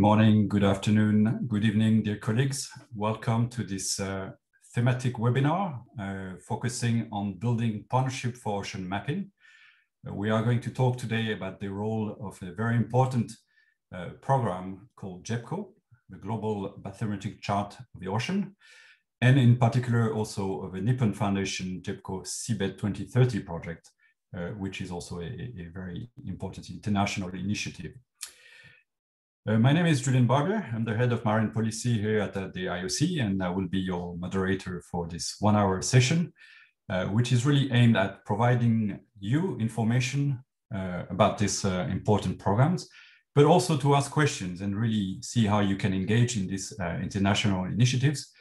morning, good afternoon, good evening, dear colleagues. Welcome to this thematic webinar focusing on building partnership for ocean mapping. We are going to talk today about the role of a very important program called GEBCO, the Global Bathymetric Chart of the Ocean, and in particular also of the Nippon Foundation GEBCO Seabed 2030 project, which is also a very important international initiative. My name is Julian Barber. I'm the head of marine policy here at the IOC, and I will be your moderator for this 1 hour session, which is really aimed at providing you information about these important programs, but also to ask questions and really see how you can engage in these international initiatives.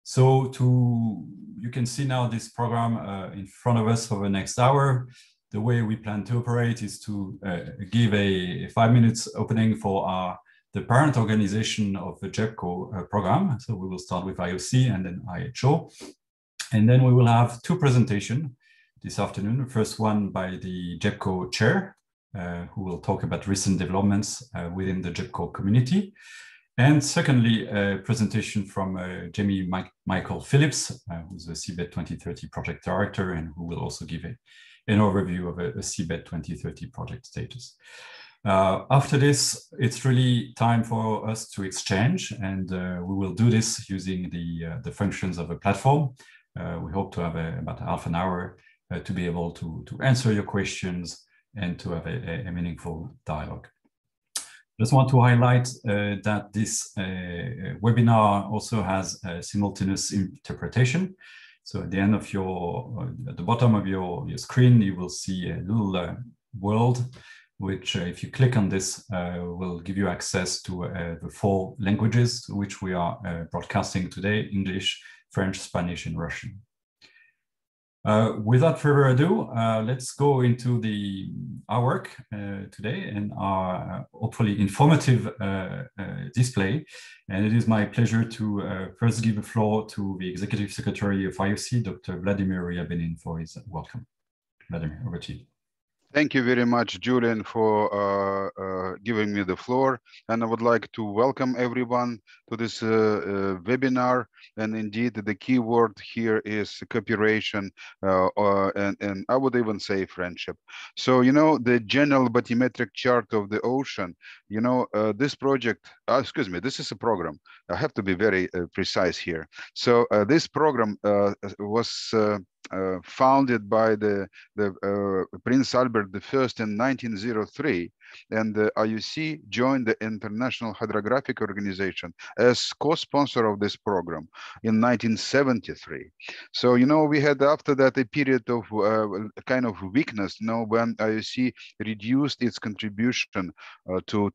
So you can see now this program in front of us for the next hour. The way we plan to operate is to give a 5 minutes opening for the parent organization of the GEBCO program. So we will start with IOC and then IHO. And then we will have two presentations this afternoon. The first one by the GEBCO chair, who will talk about recent developments within the GEBCO community. And secondly, a presentation from Jamie Michael Phillips, who's the Seabed 2030 project director, and who will also give an overview of a Seabed 2030 project status. After this, it's really time for us to exchange, and we will do this using the functions of a platform. We hope to have about half an hour to be able to answer your questions and to have a meaningful dialogue. Just want to highlight that this webinar also has simultaneous interpretation. So at the end of at the bottom of your screen, you will see a little world, which if you click on this, will give you access to the 4 languages which we are broadcasting today: English, French, Spanish, and Russian. Without further ado, let's go into our work today and our hopefully informative display. And it is my pleasure to first give the floor to the Executive Secretary of IOC, Dr. Vladimir Ryabinin, for his welcome. Vladimir, over to you. Thank you very much, Julian, for giving me the floor. And I would like to welcome everyone to this webinar. And indeed, the key word here is cooperation, and I would even say friendship. So, you know, the general bathymetric chart of the ocean, you know, this project, excuse me, this is a program. I have to be very precise here. So this program was founded by the Prince Albert I in 1903, and the IOC joined the International Hydrographic Organization as co-sponsor of this program in 1973. So, you know, we had after that a period of kind of weakness, you know, when IOC reduced its contribution to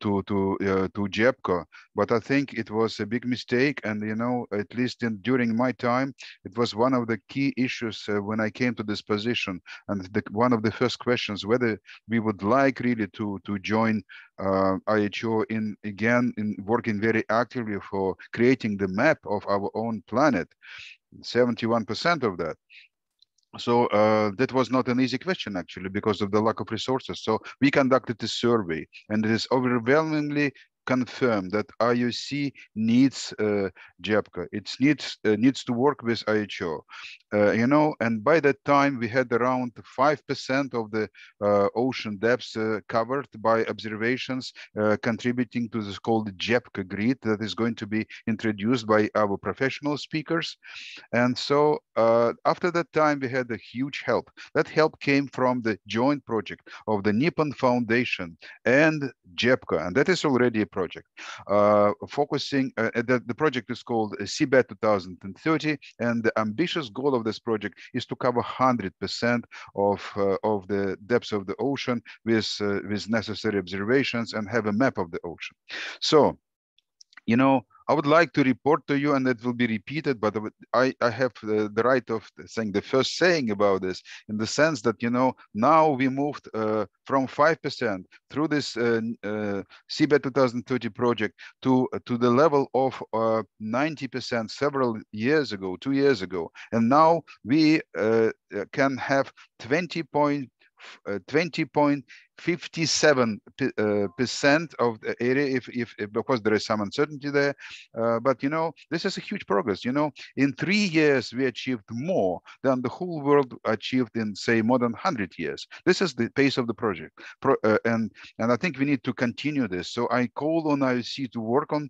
GEBCO. But I think it was a big mistake, and you know, at least during my time, it was one of the key issues when I came to this position, and one of the first questions whether we would like really to join IHO in working very actively for creating the map of our own planet, 71% of that. So that was not an easy question, actually, because of the lack of resources. So we conducted a survey, and it is overwhelmingly confirmed that IOC needs GEBCO. It needs to work with IHO, you know. And by that time, we had around 5% of the ocean depths covered by observations, contributing to this called GEBCO grid that is going to be introduced by our professional speakers. And so after that time, we had a huge help. That help came from the joint project of the Nippon Foundation and GEBCO, and that is already a project focusing. The project is called Seabed 2030, and the ambitious goal of this project is to cover 100% of the depths of the ocean with necessary observations and have a map of the ocean. So, you know, I would like to report to you, and it will be repeated, but I have the right of saying the first saying about this, in the sense that, you know, now we moved from 5% through this Seabed 2030 project to the level of 90% several years ago, 2 years ago. And now we can have 20.5 57% of the area, if because there is some uncertainty there, but you know, this is a huge progress. You know, in 3 years we achieved more than the whole world achieved in, say, more than 100 years. This is the pace of the project, and I think we need to continue this. So I call on IOC to work on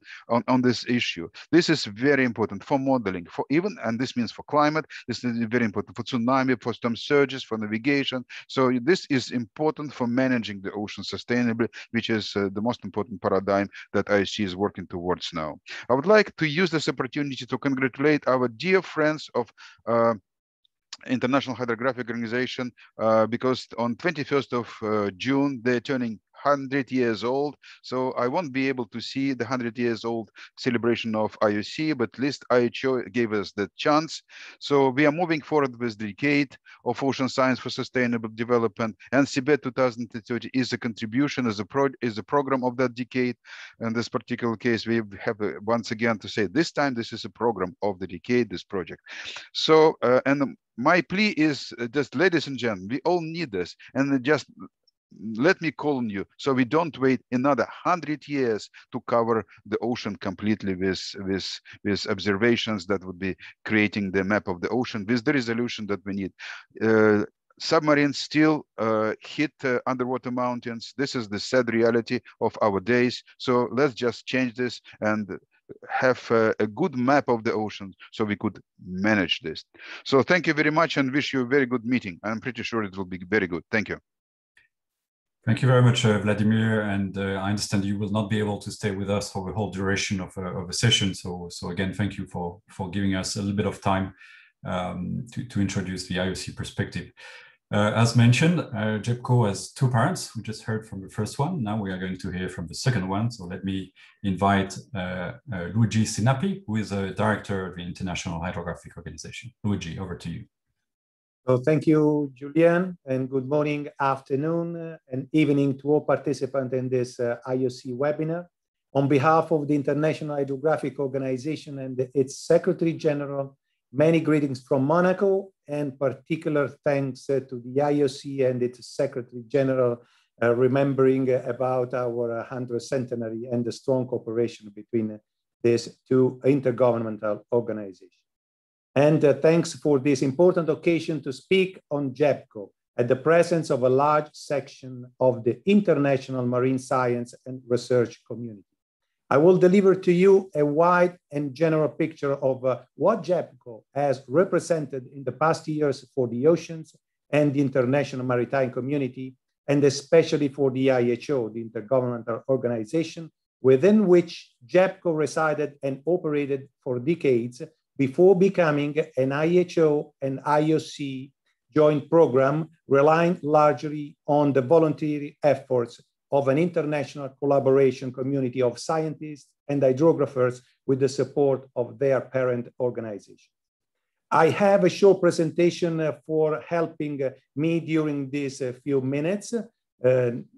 this issue. This is very important for modeling, for even, and this means for climate. This is very important for tsunami, for storm surges, for navigation. So this is important for managing the ocean sustainably, which is the most important paradigm that IOC is working towards now. I would like to use this opportunity to congratulate our dear friends of International Hydrographic Organization, because on 21st of June, they're turning 100 years old. So I won't be able to see the 100 years old celebration of IOC, but at least IHO gave us the chance. So we are moving forward with the decade of ocean science for sustainable development, and Seabed 2030 is a contribution, is a program of that decade. In this particular case, we have once again to say this time this is a program of the decade, this project. So and my plea is just, ladies and gentlemen, we all need this, and just let me call on you so we don't wait another 100 years to cover the ocean completely with observations that would be creating the map of the ocean with the resolution that we need. Submarines still hit underwater mountains. This is the sad reality of our days. So let's just change this and have a good map of the ocean so we could manage this. So thank you very much and wish you a very good meeting. I'm pretty sure it will be very good. Thank you. Thank you very much, Vladimir. And I understand you will not be able to stay with us for the whole duration of a session. So again, thank you for giving us a little bit of time to introduce the IOC perspective. As mentioned, GEBCO has two parents. We just heard from the first one. Now we are going to hear from the second one. So let me invite Luigi Sinapi, who is a director of the International Hydrographic Organization. Luigi, over to you. So thank you, Julian, and good morning, afternoon, and evening to all participants in this IOC webinar. On behalf of the International Hydrographic Organization and its Secretary General, many greetings from Monaco, and particular thanks to the IOC and its Secretary General, remembering about our 100th centenary and the strong cooperation between these two intergovernmental organizations. And thanks for this important occasion to speak on GEBCO at the presence of a large section of the international marine science and research community. I will deliver to you a wide and general picture of what GEBCO has represented in the past years for the oceans and the international maritime community, and especially for the IHO, the Intergovernmental Organization, within which GEBCO resided and operated for decades before becoming an IHO and IOC joint program, relying largely on the voluntary efforts of an international collaboration community of scientists and hydrographers with the support of their parent organization. I have a short presentation for helping me during these few minutes.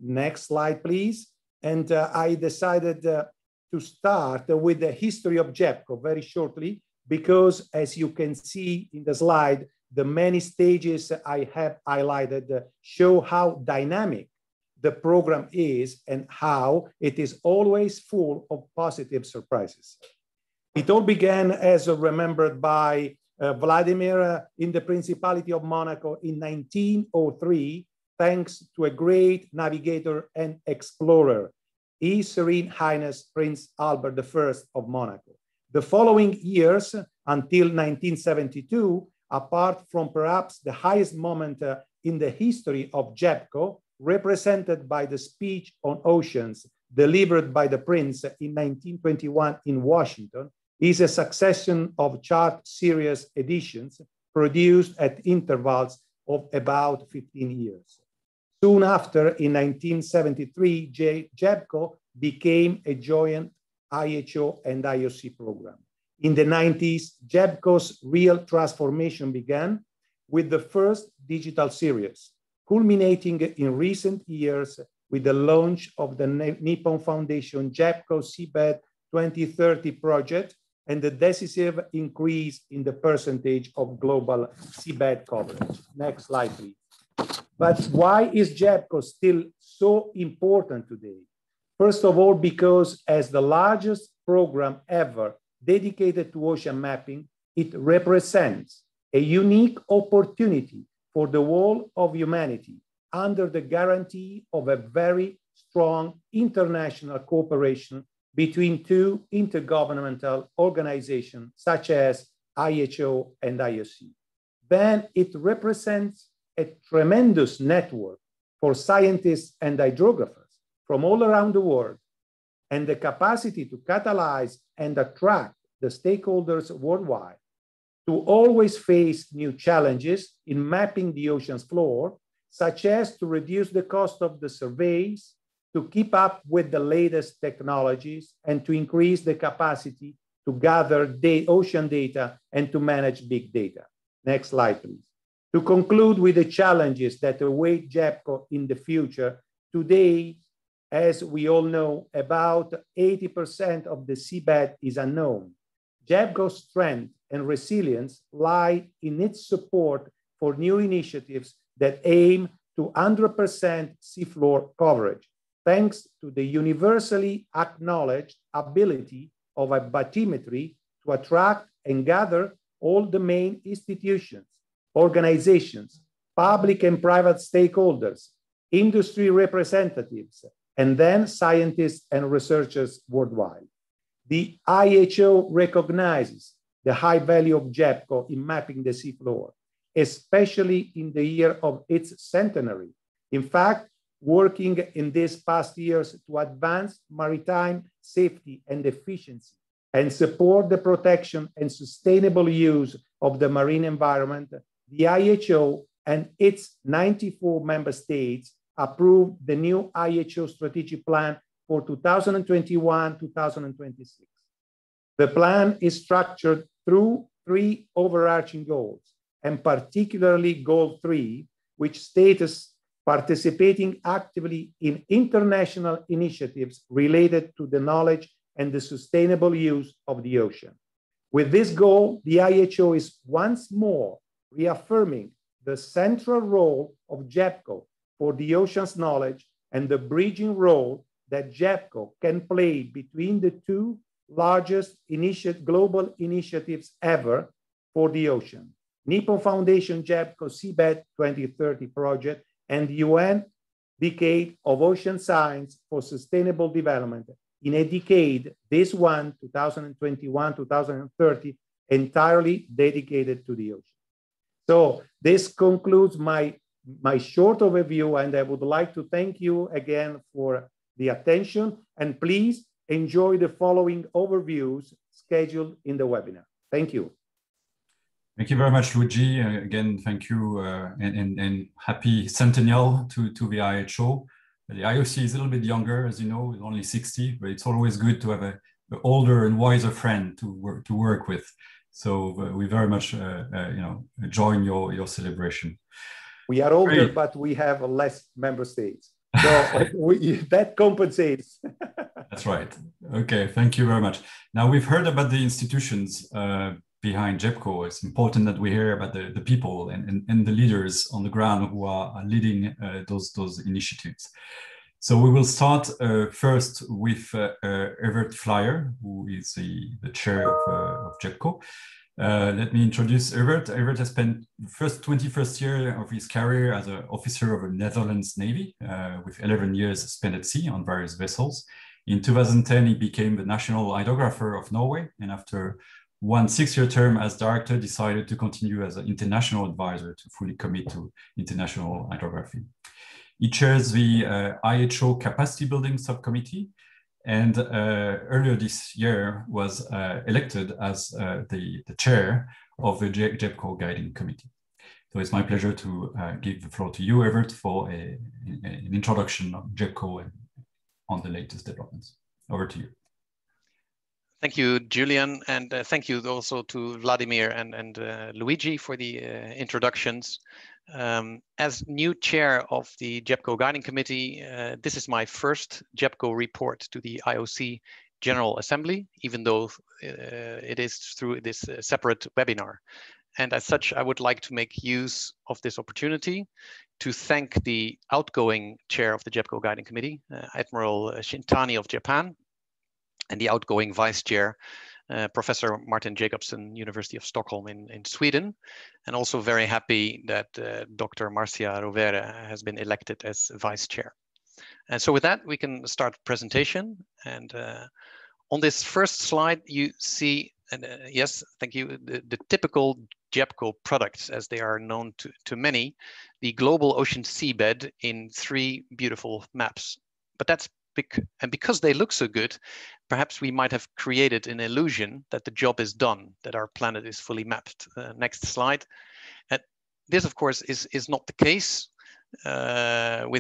Next slide, please. And I decided to start with the history of GEBCO very shortly, because as you can see in the slide, the many stages I have highlighted show how dynamic the program is and how it is always full of positive surprises. It all began, as remembered by Vladimir, in the Principality of Monaco in 1903, thanks to a great navigator and explorer, His Serene Highness Prince Albert I of Monaco. The following years, until 1972, apart from perhaps the highest moment in the history of GEBCO, represented by the speech on oceans delivered by the Prince in 1921 in Washington, is a succession of chart series editions produced at intervals of about 15 years. Soon after, in 1973, GEBCO became a joint IHO and IOC program. In the 90s, GEBCO's real transformation began with the first digital series, culminating in recent years with the launch of the Nippon Foundation GEBCO Seabed 2030 project and the decisive increase in the percentage of global seabed coverage. Next slide, please. But why is GEBCO still so important today? First of all, because as the largest program ever dedicated to ocean mapping, it represents a unique opportunity for the whole of humanity under the guarantee of a very strong international cooperation between two intergovernmental organizations such as IHO and IOC. Then it represents a tremendous network for scientists and hydrographers from all around the world, and the capacity to catalyze and attract the stakeholders worldwide to always face new challenges in mapping the ocean's floor, such as to reduce the cost of the surveys, to keep up with the latest technologies, and to increase the capacity to gather ocean data and to manage big data. Next slide, please. To conclude with the challenges that await GEBCO in the future, today, as we all know, about 80% of the seabed is unknown. GEBCO's strength and resilience lie in its support for new initiatives that aim to 100% seafloor coverage, thanks to the universally acknowledged ability of a bathymetry to attract and gather all the main institutions, organizations, public and private stakeholders, industry representatives, and then scientists and researchers worldwide. The IHO recognizes the high value of GEBCO in mapping the seafloor, especially in the year of its centenary. In fact, working in these past years to advance maritime safety and efficiency and support the protection and sustainable use of the marine environment, the IHO and its 94 member states approved the new IHO strategic plan for 2021-2026. The plan is structured through 3 overarching goals, and particularly Goal 3, which states participating actively in international initiatives related to the knowledge and the sustainable use of the ocean. With this goal, the IHO is once more reaffirming the central role of GEBCO for the ocean's knowledge and the bridging role that GEBCO can play between the 2 largest global initiatives ever for the ocean, Nippon Foundation GEBCO Seabed 2030 project and the UN Decade of Ocean Science for Sustainable Development in a decade, this one, 2021-2030, entirely dedicated to the ocean. So this concludes my short overview, and I would like to thank you again for the attention, and please enjoy the following overviews scheduled in the webinar. Thank you. Thank you very much, Luigi. Again, thank you and happy centennial to the IHO. The IOC is a little bit younger, as you know, it's only 60, but it's always good to have an older and wiser friend to work with. So we very much join your celebration. We are older, great, but we have less member states. So that compensates. That's right. Okay, thank you very much. Now we've heard about the institutions behind GEBCO. It's important that we hear about the people and the leaders on the ground who are leading those initiatives. So we will start first with Evert Flyer, who is the chair of GEBCO. Let me introduce Evert. Evert has spent the first 21st year of his career as an officer of the Netherlands Navy, with 11 years spent at sea on various vessels. In 2010, he became the national hydrographer of Norway, and after 1 6-year term as director, decided to continue as an international advisor to fully commit to international hydrography. He chairs the IHO Capacity Building Subcommittee, and earlier this year was elected as the chair of the GEBCO Guiding Committee. So it's my pleasure to give the floor to you, Evert, for an introduction of GEBCO and on the latest developments. Over to you. Thank you, Julian, and thank you also to Vladimir and Luigi for the introductions. As new chair of the GEBCO Guiding Committee, this is my first GEBCO report to the IOC General Assembly, even though it is through this separate webinar. And as such, I would like to make use of this opportunity to thank the outgoing chair of the GEBCO Guiding Committee, Admiral Shintani of Japan, and the outgoing vice chair, Professor Martin Jacobsen, University of Stockholm in Sweden, and also very happy that Dr. Marcia Rovere has been elected as vice chair. And so with that, we can start the presentation. And on this first slide, you see, and yes, thank you, the typical GEBCO products as they are known to many, the global ocean seabed in 3 beautiful maps. But that's because they look so good, perhaps we might have created an illusion that the job is done, that our planet is fully mapped. Next slide. And this, of course, is not the case. On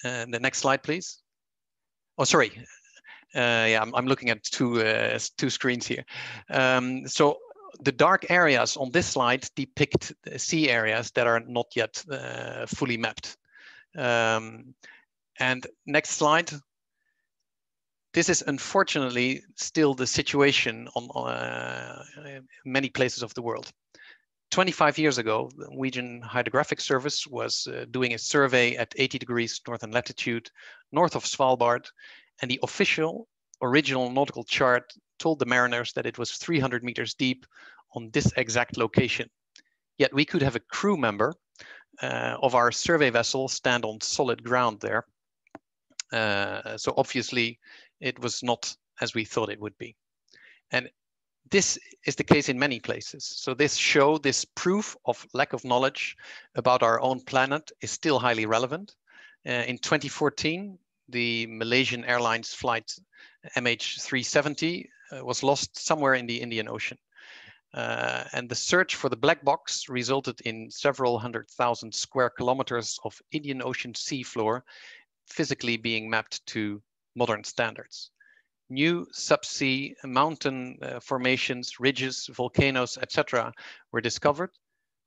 the next slide, please. Oh, sorry. Yeah, I'm looking at two screens here. So the dark areas on this slide depict sea areas that are not yet fully mapped. And next slide. This is unfortunately still the situation on many places of the world. 25 years ago, the Norwegian Hydrographic Service was doing a survey at 80 degrees northern latitude, north of Svalbard, and the official original nautical chart told the mariners that it was 300 meters deep on this exact location. Yet we could have a crew member of our survey vessel stand on solid ground there. So obviously it was not as we thought it would be. And this is the case in many places. So this proof of lack of knowledge about our own planet is still highly relevant. In 2014, the Malaysian Airlines flight MH370 was lost somewhere in the Indian Ocean. And the search for the black box resulted in several 100,000 square kilometers of Indian Ocean seafloor physically being mapped to modern standards. New subsea mountain formations, ridges, volcanoes, etc. were discovered,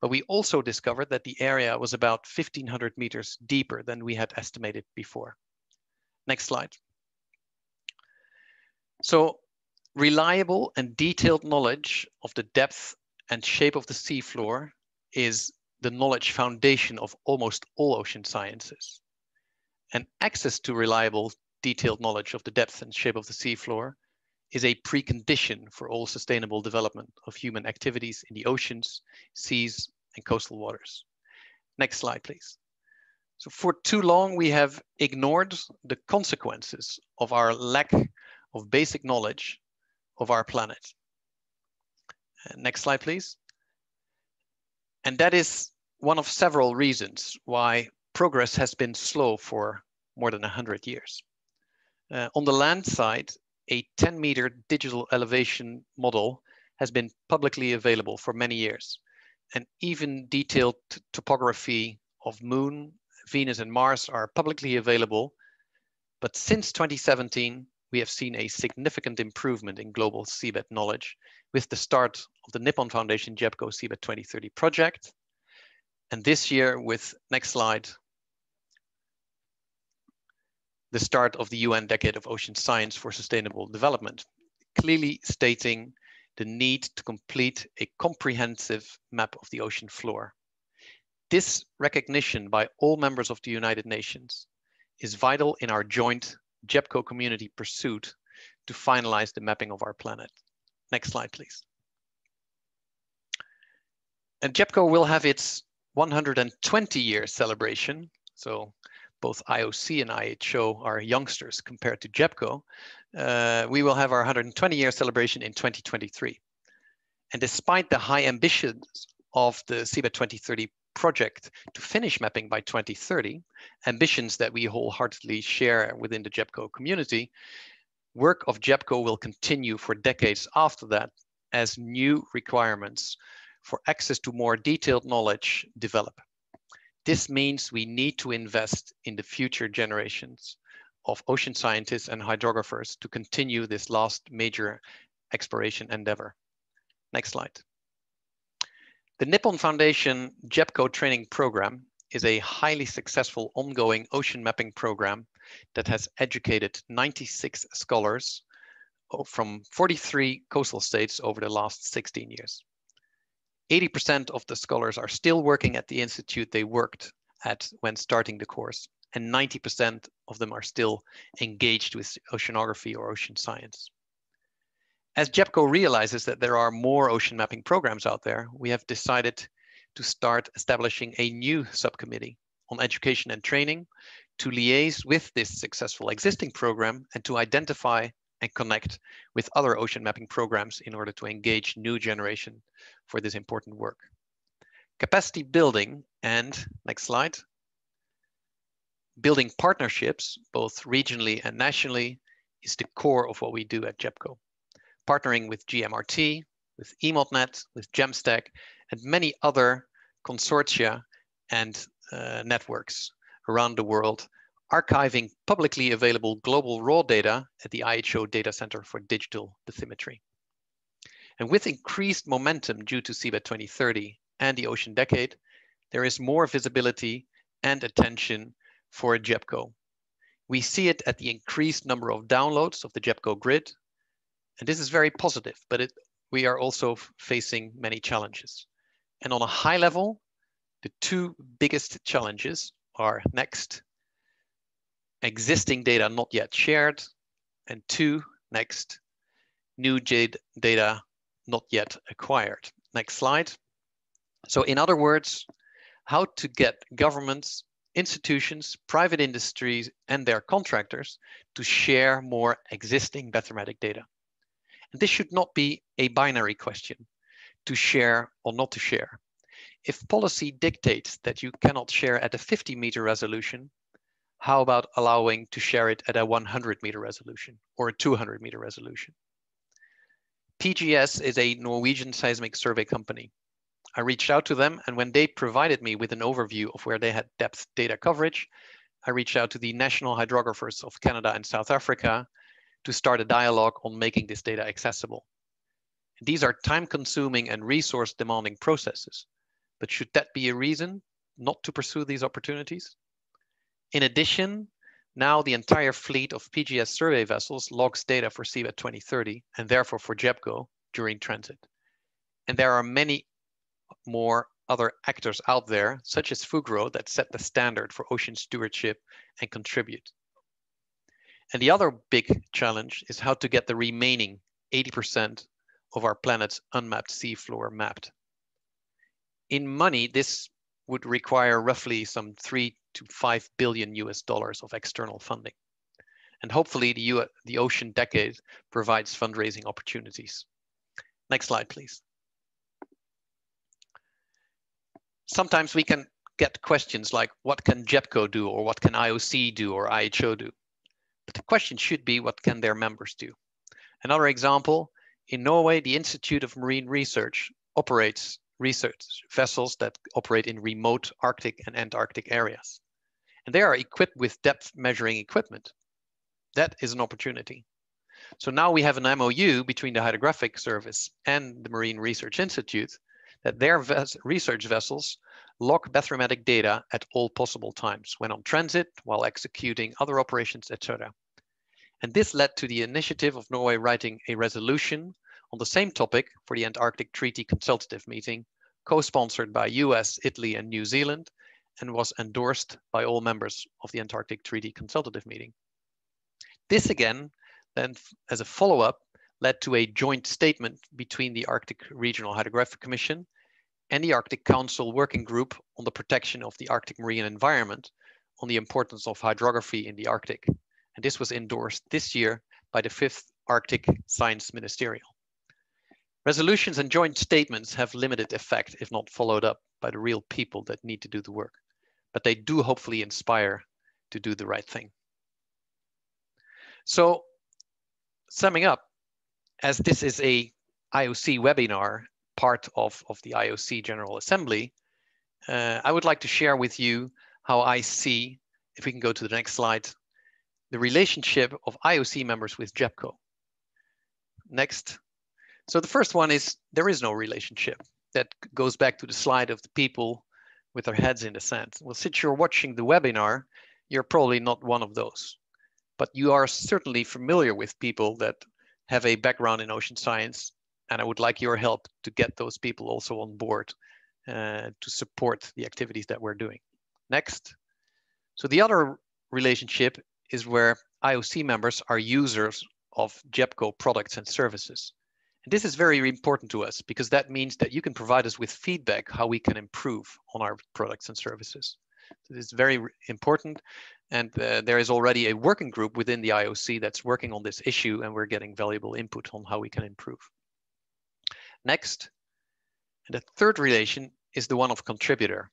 but we also discovered that the area was about 1,500 meters deeper than we had estimated before. Next slide. So reliable and detailed knowledge of the depth and shape of the seafloor is the knowledge foundation of almost all ocean sciences. And access to reliable, detailed knowledge of the depth and shape of the seafloor is a precondition for all sustainable development of human activities in the oceans, seas, and coastal waters. Next slide, please. So for too long, we have ignored the consequences of our lack of basic knowledge of our planet. Next slide, please. And that is one of several reasons why progress has been slow for more than 100 years. On the land side, a 10-meter digital elevation model has been publicly available for many years, and even detailed topography of Moon, Venus, and Mars are publicly available. But since 2017, we have seen a significant improvement in global seabed knowledge with the start of the Nippon Foundation GEBCO Seabed 2030 project. And this year with, next slide, the start of the UN Decade of Ocean Science for Sustainable Development, clearly stating the need to complete a comprehensive map of the ocean floor. This recognition by all members of the United Nations is vital in our joint GEBCO community pursuit to finalize the mapping of our planet. Next slide, please. And GEBCO will have its 120-year celebration. So both IOC and IHO are youngsters compared to GEBCO. We will have our 120-year celebration in 2023. And despite the high ambitions of the Seabed 2030 project to finish mapping by 2030, ambitions that we wholeheartedly share within the GEBCO community, work of GEBCO will continue for decades after that as new requirements for access to more detailed knowledge develop. This means we need to invest in the future generations of ocean scientists and hydrographers to continue this last major exploration endeavor. Next slide. The Nippon Foundation GEBCO training program is a highly successful ongoing ocean mapping program that has educated 96 scholars from 43 coastal states over the last 16 years. 80% of the scholars are still working at the institute they worked at when starting the course, and 90% of them are still engaged with oceanography or ocean science. As GEBCO realizes that there are more ocean mapping programs out there, we have decided to start establishing a new subcommittee on education and training to liaise with this successful existing program and to identify and connect with other ocean mapping programs in order to engage new generation for this important work. Capacity building and, next slide, building partnerships, both regionally and nationally, is the core of what we do at GEBCO. Partnering with GMRT, with EMODnet, with GEMSTAC, and many other consortia and networks around the world, archiving publicly available global raw data at the IHO Data Center for Digital Bathymetry. And with increased momentum due to Seabed 2030 and the Ocean Decade, there is more visibility and attention for GEBCO. We see it at the increased number of downloads of the GEBCO grid, and this is very positive, but we are also facing many challenges. And on a high level, the two biggest challenges are next, existing data not yet shared, and two, next, new data not yet acquired. Next slide. So in other words, how to get governments, institutions, private industries, and their contractors to share more existing bathymetric data. And this should not be a binary question, to share or not to share. If policy dictates that you cannot share at a 50-meter resolution, how about allowing to share it at a 100-meter resolution or a 200-meter resolution? PGS is a Norwegian seismic survey company. I reached out to them, and when they provided me with an overview of where they had depth data coverage, I reached out to the National Hydrographers of Canada and South Africa to start a dialogue on making this data accessible. These are time-consuming and resource-demanding processes, but should that be a reason not to pursue these opportunities? In addition, now the entire fleet of PGS survey vessels logs data for Seabed 2030 and therefore for GEBCO during transit. And there are many more other actors out there, such as Fugro, that set the standard for ocean stewardship and contribute. And the other big challenge is how to get the remaining 80% of our planet's unmapped seafloor mapped. In money, this would require roughly some $3 to $5 billion of external funding. And hopefully the Ocean Decade provides fundraising opportunities. Next slide, please. Sometimes we can get questions like, what can GEBCO do, or what can IOC do, or IHO do? But the question should be, what can their members do? Another example, in Norway, the Institute of Marine Research operates research vessels that operate in remote Arctic and Antarctic areas. And they are equipped with depth measuring equipment. That is an opportunity. So now we have an MOU between the Hydrographic Service and the Marine Research Institute that their research vessels log bathymetric data at all possible times when on transit, while executing other operations, etc. And this led to the initiative of Norway writing a resolution on the same topic for the Antarctic Treaty Consultative Meeting, co-sponsored by US, Italy, and New Zealand, and was endorsed by all members of the Antarctic Treaty Consultative Meeting. This again, then as a follow-up, led to a joint statement between the Arctic Regional Hydrographic Commission and the Arctic Council Working Group on the protection of the Arctic marine environment on the importance of hydrography in the Arctic. And this was endorsed this year by the 5th Arctic Science Ministerial. Resolutions and joint statements have limited effect if not followed up by the real people that need to do the work, but they do hopefully inspire to do the right thing. So, summing up, as this is a IOC webinar, part of the IOC General Assembly, I would like to share with you how I see, if we can go to the next slide, the relationship of IOC members with GEBCO. Next. So the first one is, there is no relationship. That goes back to the slide of the people with their heads in the sand. Well, since you're watching the webinar, you're probably not one of those, but you are certainly familiar with people that have a background in ocean science And I would like your help to get those people also on board to support the activities that we're doing. Next. So the other relationship is where IOC members are users of GEBCO products and services. And this is very important to us because that means that you can provide us with feedback how we can improve on our products and services. So this is very important. And there is already a working group within the IOC that's working on this issue, and we're getting valuable input on how we can improve. Next, and the third relation is the one of contributor.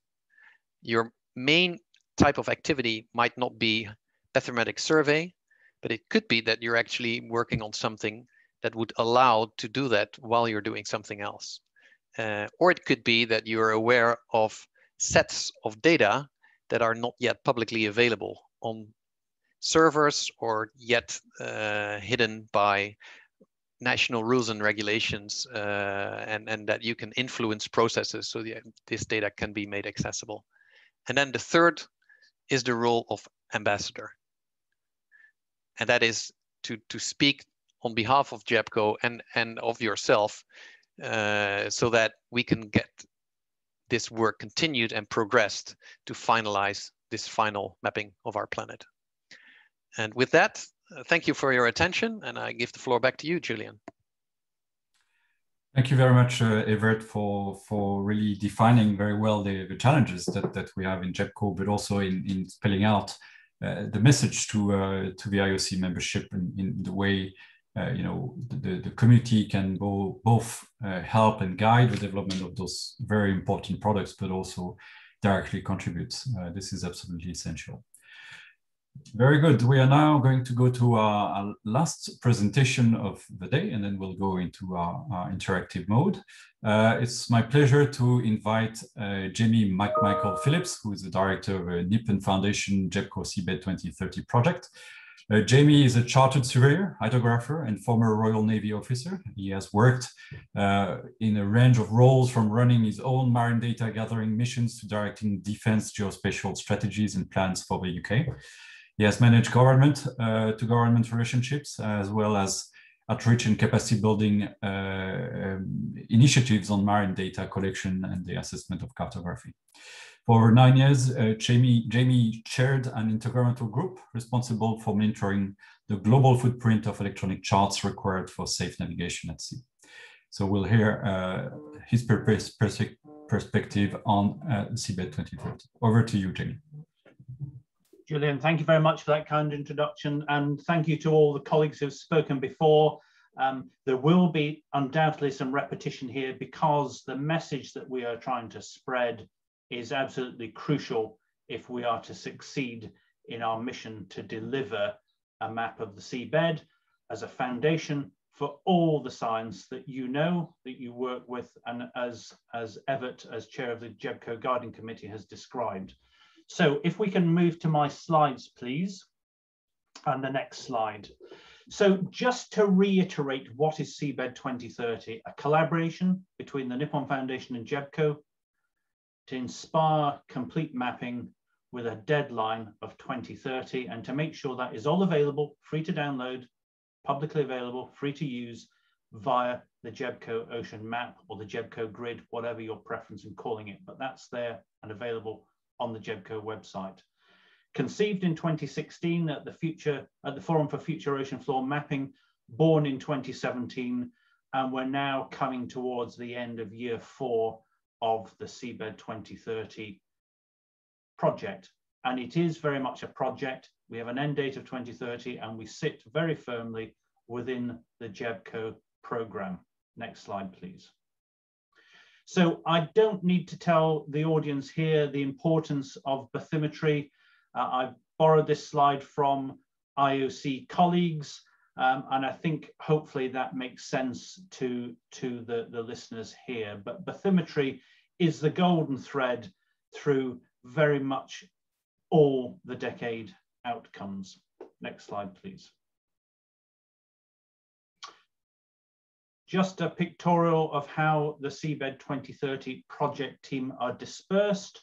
Your main type of activity might not be a thematic survey, but it could be that you're actually working on something that would allow to do that while you're doing something else. Or it could be that you're aware of sets of data that are not yet publicly available on servers or yet hidden by national rules and regulations, and that you can influence processes so this data can be made accessible. And then the third is the role of ambassador. And that is to speak on behalf of GEBCO and of yourself so that we can get this work continued and progressed to finalize this final mapping of our planet. And with that, thank you for your attention, and I give the floor back to you, Julian. Thank you very much, Evert, for really defining very well the challenges that we have in GEBCO, but also in spelling out the message to the IOC membership in the way the community can both help and guide the development of those very important products, but also directly contribute. This is absolutely essential. Very good. We are now going to go to our last presentation of the day, and then we'll go into our interactive mode. It's my pleasure to invite Jamie McMichael Phillips, who is the director of the Nippon Foundation GEBCO Seabed 2030 project. Jamie is a chartered surveyor, hydrographer, and former Royal Navy officer. He has worked in a range of roles, from running his own marine data gathering missions to directing defense geospatial strategies and plans for the UK. He has managed government-to-government relationships, as well as outreach and capacity building initiatives on marine data collection and the assessment of cartography. For over 9 years, Jamie chaired an intergovernmental group responsible for monitoring the global footprint of electronic charts required for safe navigation at sea. So we'll hear his perspective on Seabed 2030. Over to you, Jamie. Julian, thank you very much for that kind introduction, and thank you to all the colleagues who've spoken before. There will be undoubtedly some repetition here because the message that we are trying to spread is absolutely crucial if we are to succeed in our mission to deliver a map of the seabed as a foundation for all the science that you know, that you work with, and as Evert, as chair of the GEBCO Guiding Committee, has described. So if we can move to my slides, please, and the next slide. So just to reiterate, what is Seabed 2030? A collaboration between the Nippon Foundation and GEBCO to inspire complete mapping with a deadline of 2030, and to make sure that is all available, free to download, publicly available, free to use via the GEBCO Ocean Map or the GEBCO Grid, whatever your preference in calling it, but that's there and available on the GEBCO website. Conceived in 2016 at the Forum for Future Ocean Floor Mapping, born in 2017, and we're now coming towards the end of year 4 of the Seabed 2030 project. And it is very much a project. We have an end date of 2030, and we sit very firmly within the GEBCO program. Next slide, please. So I don't need to tell the audience here the importance of bathymetry. I've borrowed this slide from IOC colleagues, and I think hopefully that makes sense to the listeners here. But bathymetry is the golden thread through very much all the decade outcomes. Next slide, please. Just a pictorial of how the Seabed 2030 project team are dispersed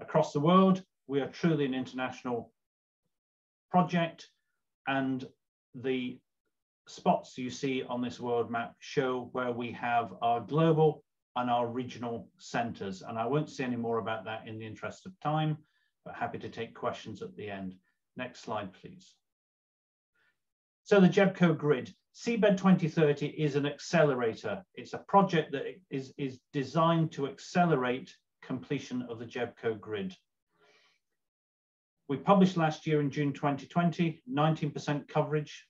across the world. We are truly an international project, and the spots you see on this world map show where we have our global and our regional centres. And I won't say any more about that in the interest of time, but happy to take questions at the end. Next slide, please. So the GEBCO grid, Seabed 2030 is an accelerator. It's a project that is designed to accelerate completion of the GEBCO grid. We published last year in June 2020, 19% coverage.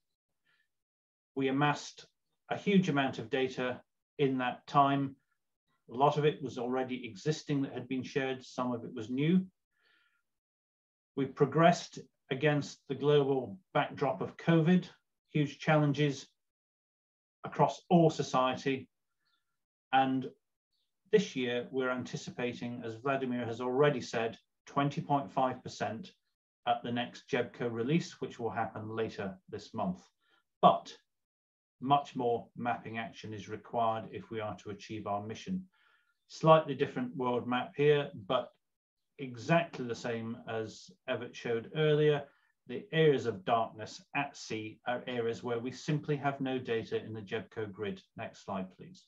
We amassed a huge amount of data in that time. A lot of it was already existing that had been shared, some of it was new. We progressed against the global backdrop of COVID, huge challenges across all society. And this year we're anticipating, as Vladimir has already said, 20.5% at the next GEBCO release, which will happen later this month. But much more mapping action is required if we are to achieve our mission. Slightly different world map here, but exactly the same as Evert showed earlier. The areas of darkness at sea are areas where we simply have no data in the GEBCO grid. Next slide, please.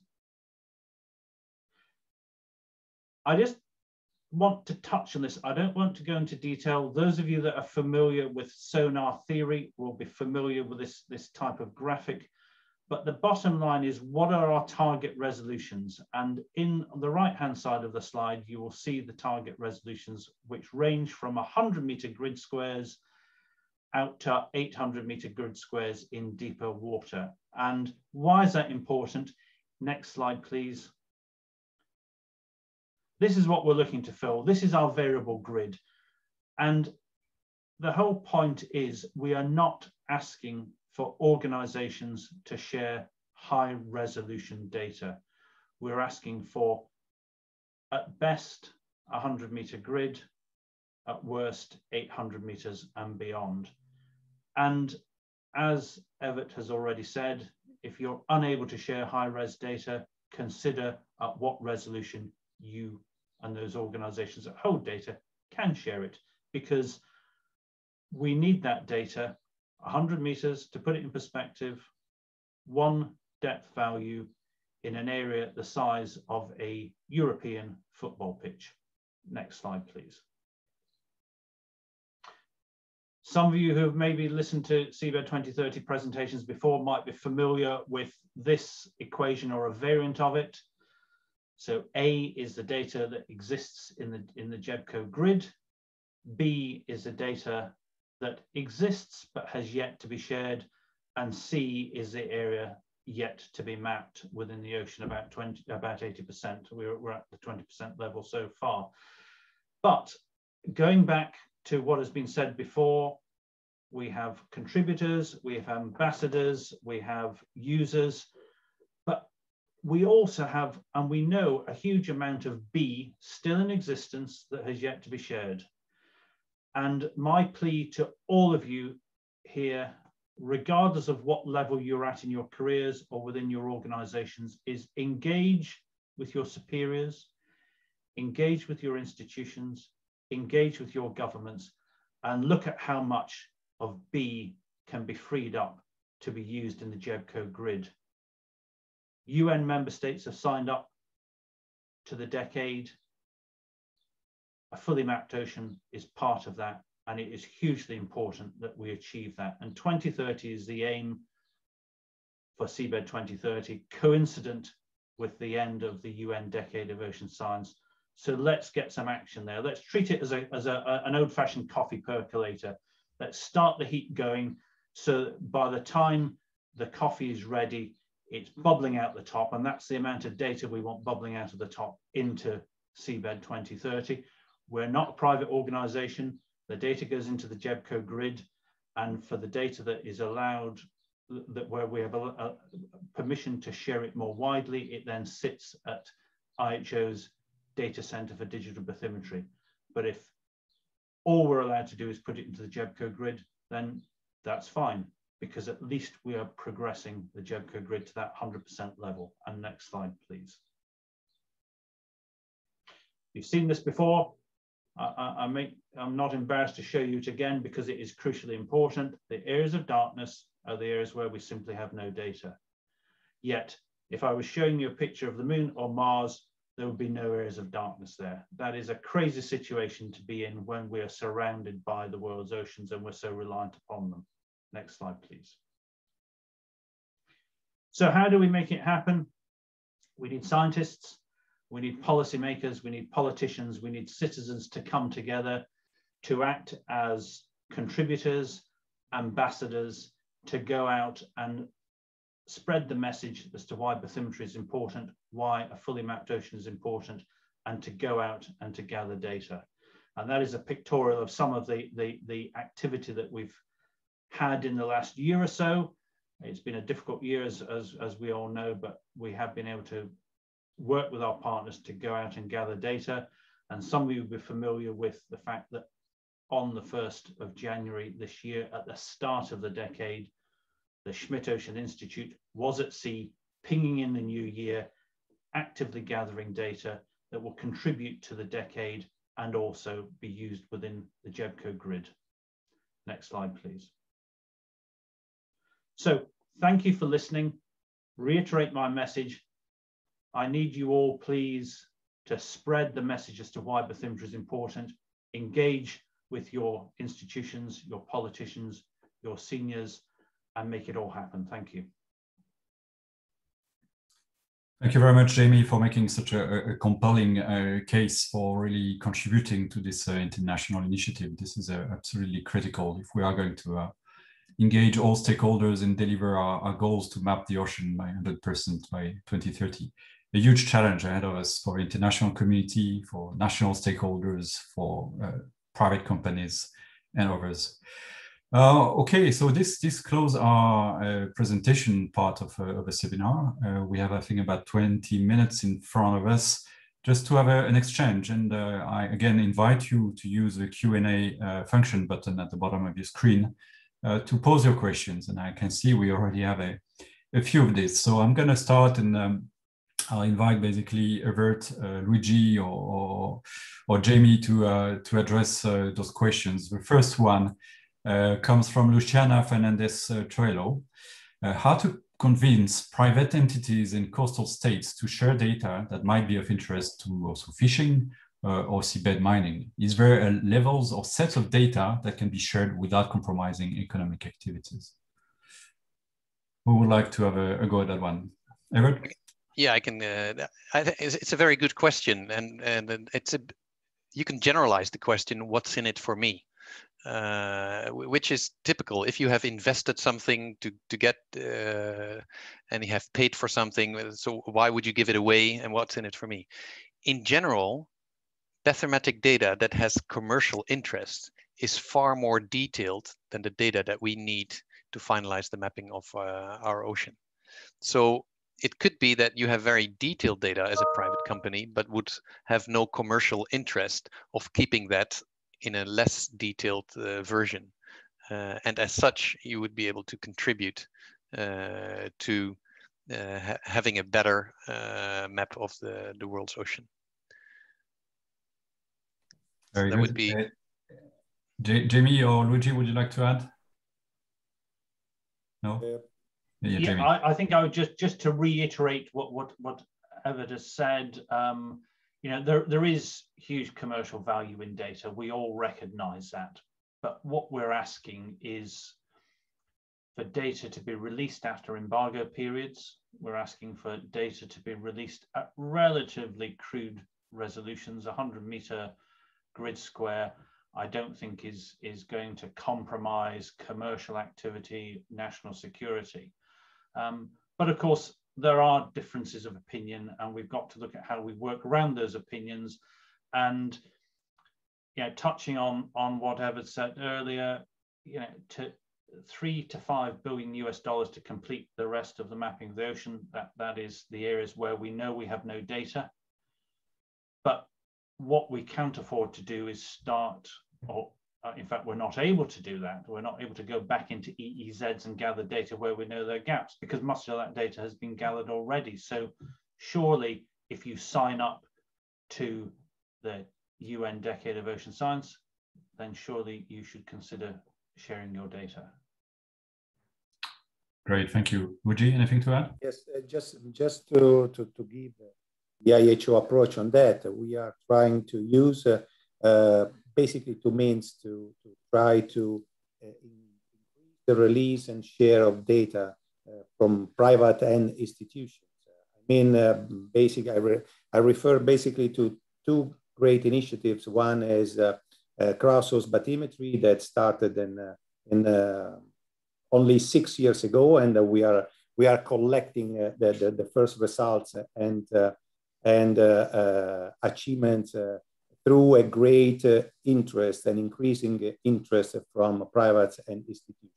I just want to touch on this. I don't want to go into detail. Those of you that are familiar with sonar theory will be familiar with this type of graphic. But the bottom line is, what are our target resolutions? And in the right-hand side of the slide, you will see the target resolutions, which range from 100-meter grid squares out to 800-meter grid squares in deeper water. And why is that important? Next slide, please. This is what we're looking to fill. This is our variable grid. And the whole point is, we are not asking for organizations to share high resolution data. We're asking for, at best, 100-meter grid, at worst, 800 meters and beyond. And as Evert has already said, if you're unable to share high-res data, consider at what resolution you and those organizations that hold data can share it, because we need that data. 100 meters, to put it in perspective, one depth value in an area the size of a European football pitch. Next slide, please. Some of you who have maybe listened to Seabed 2030 presentations before might be familiar with this equation or a variant of it. So A is the data that exists in the GEBCO grid. B is the data that exists but has yet to be shared, and C is the area yet to be mapped within the ocean, about 80%. We're at the 20% level so far. But going back to what has been said before, we have contributors, we have ambassadors, we have users, but we also have, and we know, a huge amount of B still in existence that has yet to be shared. And my plea to all of you here, regardless of what level you're at in your careers or within your organizations, is engage with your superiors, engage with your institutions, engage with your governments, and look at how much of B can be freed up to be used in the GEBCO grid. UN member states have signed up to the decade. A fully mapped ocean is part of that, and it is hugely important that we achieve that. And 2030 is the aim for Seabed 2030, coincident with the end of the UN Decade of Ocean Science. So let's get some action there. Let's treat it as an old-fashioned coffee percolator. Let's start the heat going, so by the time the coffee is ready, it's bubbling out the top, and that's the amount of data we want bubbling out of the top into Seabed 2030. We're not a private organization. The data goes into the GEBCO grid, and for the data that is allowed, where we have a permission to share it more widely, it then sits at IHO's data center for digital bathymetry. But if all we're allowed to do is put it into the GEBCO grid, then that's fine, because at least we are progressing the GEBCO grid to that 100% level. And next slide, please. You've seen this before. I'm not embarrassed to show you it again, because it is crucially important. The areas of darkness are the areas where we simply have no data. Yet, if I was showing you a picture of the moon or Mars, there would be no areas of darkness there. That is a crazy situation to be in when we are surrounded by the world's oceans and we're so reliant upon them. Next slide, please. So how do we make it happen? We need scientists, we need policymakers, we need politicians, we need citizens to come together to act as contributors, ambassadors, to go out and spread the message as to why bathymetry is important, why a fully mapped ocean is important, and to go out and to gather data. And that is a pictorial of some of the activity that we've had in the last year or so. It's been a difficult year, as we all know, but we have been able to work with our partners to go out and gather data. And some of you will be familiar with the fact that on the 1st of January this year, at the start of the decade, the Schmidt Ocean Institute was at sea, pinging in the new year, actively gathering data that will contribute to the decade and also be used within the GEBCO grid. Next slide, please. So thank you for listening. Reiterate my message. I need you all, please, to spread the message as to why bathymetry is important. Engage with your institutions, your politicians, your seniors, and make it all happen. Thank you. Thank you very much, Jamie, for making such a compelling case for really contributing to this international initiative. This is absolutely critical if we are going to engage all stakeholders and deliver our goals to map the ocean by 100% by 2030. A huge challenge ahead of us for the international community, for national stakeholders, for private companies and others. Okay, so this closes our presentation part of a seminar. We have, I think, about 20 minutes in front of us just to have an exchange. And I again invite you to use the Q&A function button at the bottom of your screen to pose your questions. And I can see we already have a few of these. So I'm going to start, and I'll invite basically Evert, Luigi, or Jamie to address those questions. The first one comes from Luciana Fernandez-Troilo. How to convince private entities in coastal states to share data that might be of interest to also fishing or seabed mining? Is there levels or sets of data that can be shared without compromising economic activities? Who would like to have a go at that one? Evert? Yeah, I can. It's a very good question, and you can generalize the question, what's in it for me? Which is typical. If you have invested something to get and you have paid for something, so why would you give it away, and what's in it for me? In general, thematic data that has commercial interest is far more detailed than the data that we need to finalize the mapping of our ocean. So it could be that you have very detailed data as a private company, but would have no commercial interest of keeping that in a less detailed version. And as such, you would be able to contribute to having a better map of the world's ocean. Very so that good. would be... Jamie or Luigi, would you like to add? No? Yeah, Jamie. I think I would just to reiterate what Evert has said. You know, there is huge commercial value in data. We all recognize that. But what we're asking is for data to be released after embargo periods. We're asking for data to be released at relatively crude resolutions. 100-meter grid square, I don't think is going to compromise commercial activity, national security. But of course, there are differences of opinion, and we've got to look at how we work around those opinions. And you know, touching on what Evert said earlier, you know, to $3 to $5 billion US to complete the rest of the mapping of the ocean, that is the areas where we know we have no data. But what we can't afford to do is start, or in fact, we're not able to do that. We're not able to go back into EEZs and gather data where we know there are gaps, because much of that data has been gathered already. So surely, if you sign up to the UN Decade of Ocean Science, then surely you should consider sharing your data. Great, thank you. Luigi, anything to add? Yes, just to give the IHO approach on that, we are trying to use basically two means to try to increase the release and share of data from private and institutions. I mean, basically, I refer basically to two great initiatives. One is crowdsourced bathymetry that started in only 6 years ago, and we are collecting the first results and achievements through a great interest and increasing interest from private and institutions.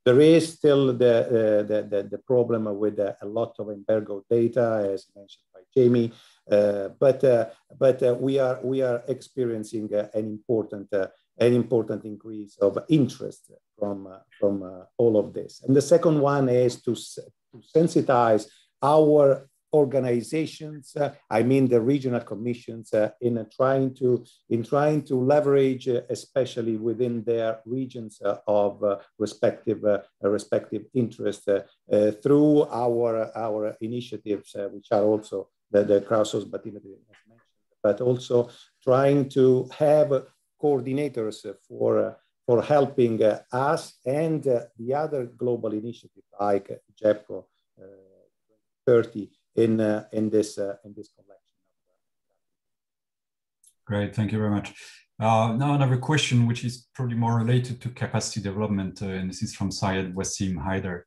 There is still the problem with a lot of embargo data, as mentioned by Jamie, but we are experiencing an important increase of interest from all of this. And the second one is to sensitize our organizations, I mean the regional commissions, in trying to leverage, especially within their regions of respective interest, through our initiatives, which are also the crowdsourced bathymetry as mentioned, but also trying to have coordinators for helping us and the other global initiative like GEBCO 30 in this collection. Great, thank you very much. Now another question, which is probably more related to capacity development, and this is from Syed Wasim Haider.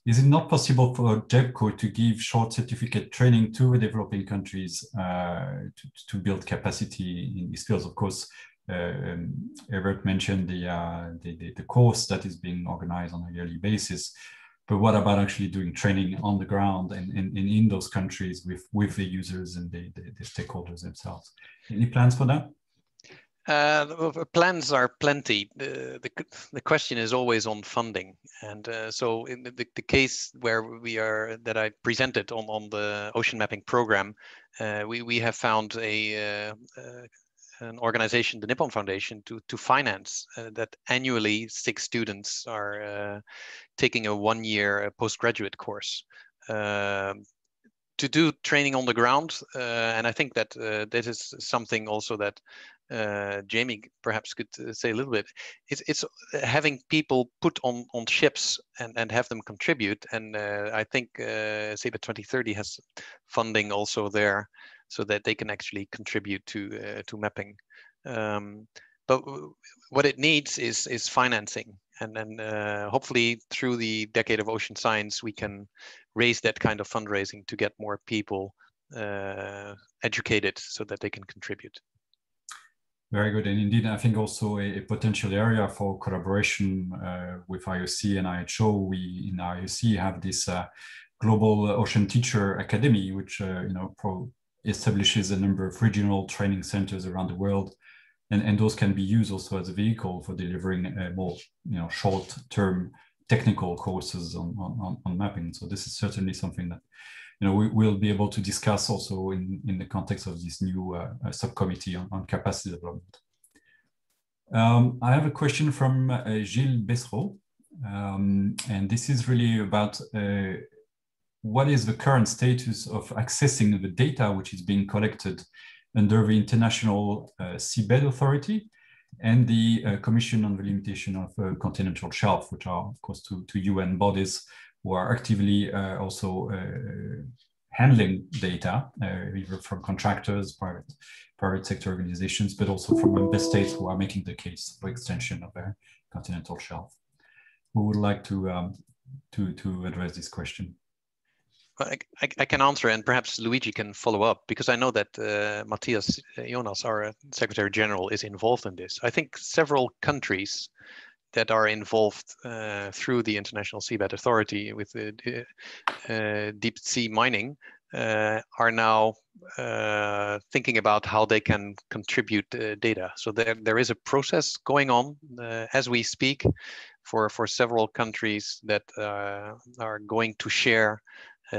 Is it not possible for GEBCO to give short certificate training to the developing countries to build capacity in these fields? Of course, Evert mentioned the course that is being organized on a yearly basis. But what about actually doing training on the ground and in those countries with the users and the stakeholders themselves? Any plans for that? Plans are plenty. The question is always on funding. And so in the case where that I presented on the ocean mapping program, we have found an organization, the Nippon Foundation, to finance that annually 6 students are taking a 1-year postgraduate course to do training on the ground. And I think that this is something also that Jamie perhaps could say a little bit. It's having people put on ships and have them contribute. And I think Seabed 2030 has funding also there, so that they can actually contribute to mapping. But what it needs is financing, and then hopefully through the Decade of Ocean Science we can raise that kind of fundraising to get more people educated so that they can contribute. Very good, and indeed I think also a potential area for collaboration with IOC and IHO. We in IOC have this Global Ocean Teacher Academy, which establishes a number of regional training centers around the world, and those can be used also as a vehicle for delivering more short-term technical courses on mapping. So this is certainly something that we will be able to discuss also in the context of this new subcommittee on capacity development. I have a question from Gilles Bessereau, and this is really about what is the current status of accessing the data which is being collected under the International Seabed Authority and the Commission on the Limitation of Continental Shelf, which are, of course, two UN bodies who are actively also handling data, either from contractors, private sector organizations, but also from member states who are making the case for extension of their continental shelf. Who would like to address this question? I can answer, and perhaps Luigi can follow up, because I know that Matthias Jonas, our Secretary General, is involved in this. I think several countries that are involved through the International Seabed Authority with deep sea mining are now thinking about how they can contribute data. So there is a process going on as we speak for several countries that are going to share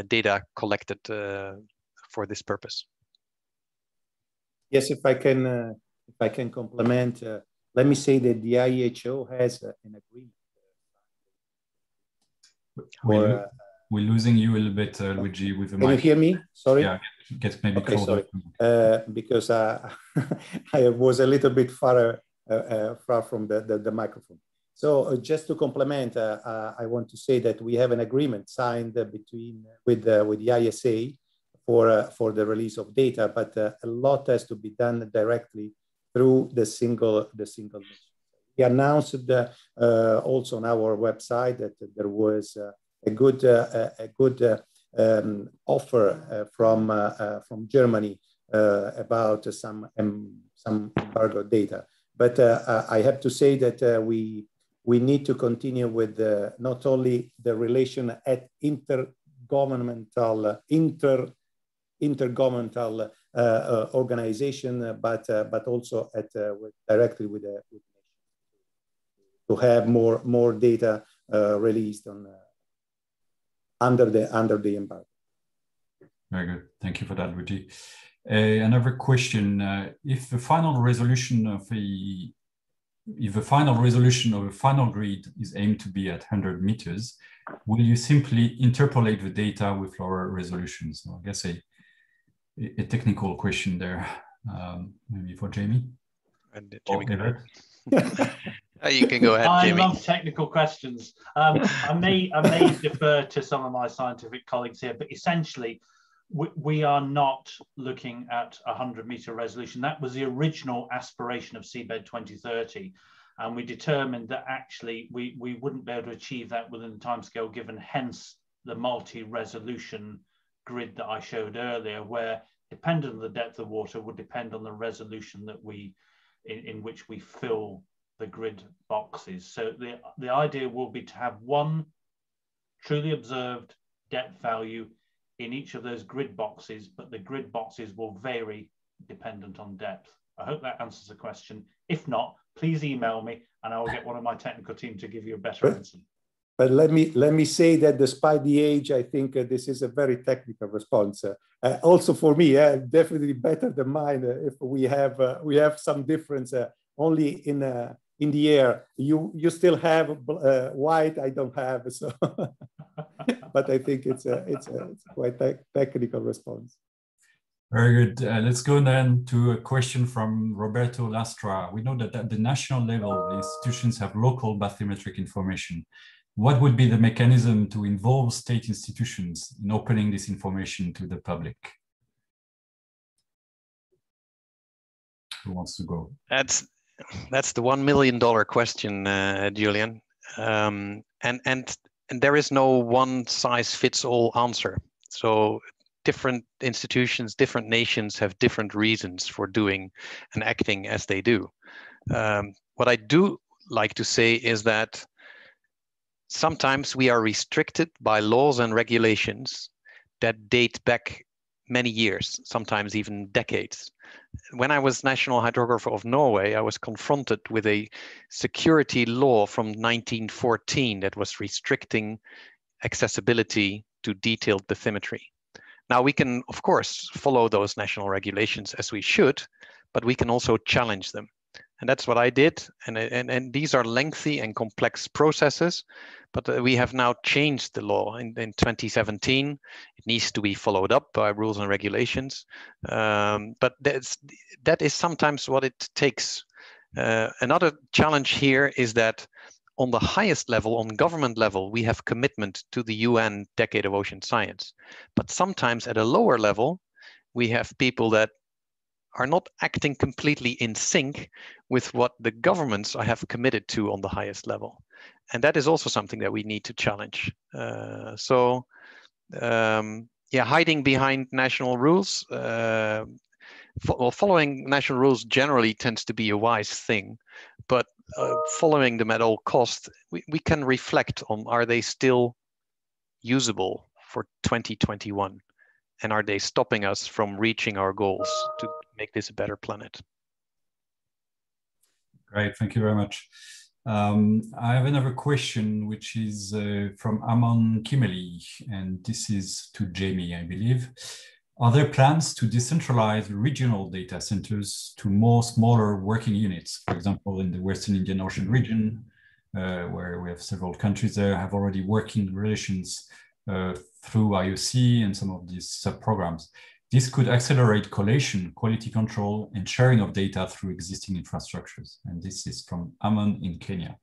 data collected for this purpose. Yes, if I can complement, let me say that the IHO has an agreement. We're losing you a little bit, Luigi, with the mic. Can you hear me? Sorry. Yeah, get maybe okay, closer. Sorry. Because I was a little bit far from the microphone. So just to complement, I want to say that we have an agreement signed with the ISA for the release of data, but a lot has to be done directly through the single mission. We announced also on our website that there was a good offer from Germany about some embargo data. But I have to say that we need to continue with not only the relation at intergovernmental organization, but also directly with the to have more data released on under the embargo. Very good. Thank you for that, Luigi. Another question: if the final resolution of the final grid is aimed to be at 100 meters, will you simply interpolate the data with lower resolutions? So I guess a technical question there, maybe for Jamie. You can go ahead, Jamie. I love technical questions. I may defer to some of my scientific colleagues here, but essentially, we are not looking at 100-meter resolution. That was the original aspiration of Seabed 2030. And we determined that actually we wouldn't be able to achieve that within the timescale given, hence the multi-resolution grid that I showed earlier, where dependent on the depth of water would depend on the resolution that in which we fill the grid boxes. So the idea will be to have one truly observed depth value in each of those grid boxes, but the grid boxes will vary dependent on depth. I hope that answers the question. If not, please email me and I will get one of my technical team to give you a better answer. But let me say that despite the age, I think this is a very technical response. Also for me, definitely better than mine. If we have some difference only in the air, you still have white, I don't have. So, but I think it's quite technical response. Very good. Let's go then to a question from Roberto Lastra. We know that at the national level, the institutions have local bathymetric information. What would be the mechanism to involve state institutions in opening this information to the public? Who wants to go? That's the $1 million question, Julian. And there is no one size fits all answer. So different institutions, different nations have different reasons for doing and acting as they do. What I do like to say is that sometimes we are restricted by laws and regulations that date back many years, sometimes even decades. When I was National Hydrographer of Norway, I was confronted with a security law from 1914 that was restricting accessibility to detailed bathymetry. Now we can, of course, follow those national regulations as we should, but we can also challenge them. And that's what I did. And these are lengthy and complex processes, but we have now changed the law in 2017. It needs to be followed up by rules and regulations. But that is sometimes what it takes. Another challenge here is that on the highest level, on government level, we have commitment to the UN Decade of Ocean Science. But sometimes at a lower level, we have people that are not acting completely in sync with what the governments have committed to on the highest level. And that is also something that we need to challenge. Hiding behind national rules, following national rules generally tends to be a wise thing, but following them at all costs, we can reflect on, are they still usable for 2021? And are they stopping us from reaching our goals to make this a better planet? Great, thank you very much. I have another question, which is from Amon Kimeli, and this is to Jamie, I believe. Are there plans to decentralize regional data centers to more smaller working units, for example, in the Western Indian Ocean region, where we have several countries there have already working relations through IOC and some of these sub-programs. This could accelerate collation, quality control, and sharing of data through existing infrastructures. And this is from Amon in Kenya.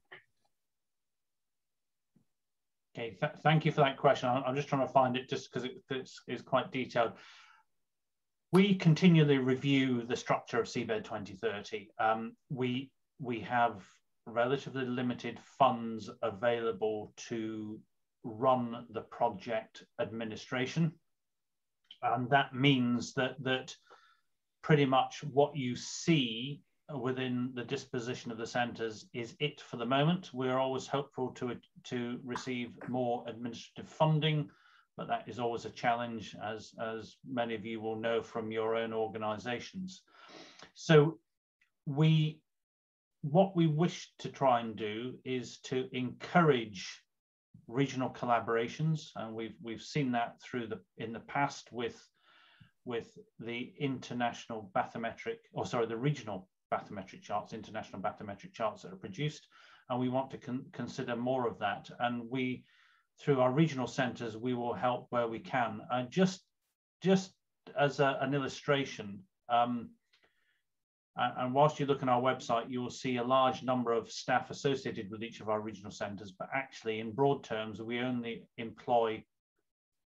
Okay, thank you for that question. I'm just trying to find it just because it's quite detailed. We continually review the structure of Seabed 2030. We have relatively limited funds available to run the project administration. And that means that pretty much what you see within the disposition of the centres is it for the moment. We're always hopeful to receive more administrative funding, but that is always a challenge, as many of you will know from your own organisations. So what we wish to try and do is to encourage regional collaborations, and we've seen that in the past with the international bathymetric, the regional bathymetric charts, international bathymetric charts that are produced, and we want to consider more of that. And through our regional centres, we will help where we can. And just as an illustration, and whilst you look on our website, you will see a large number of staff associated with each of our regional centres, but actually in broad terms, we only employ,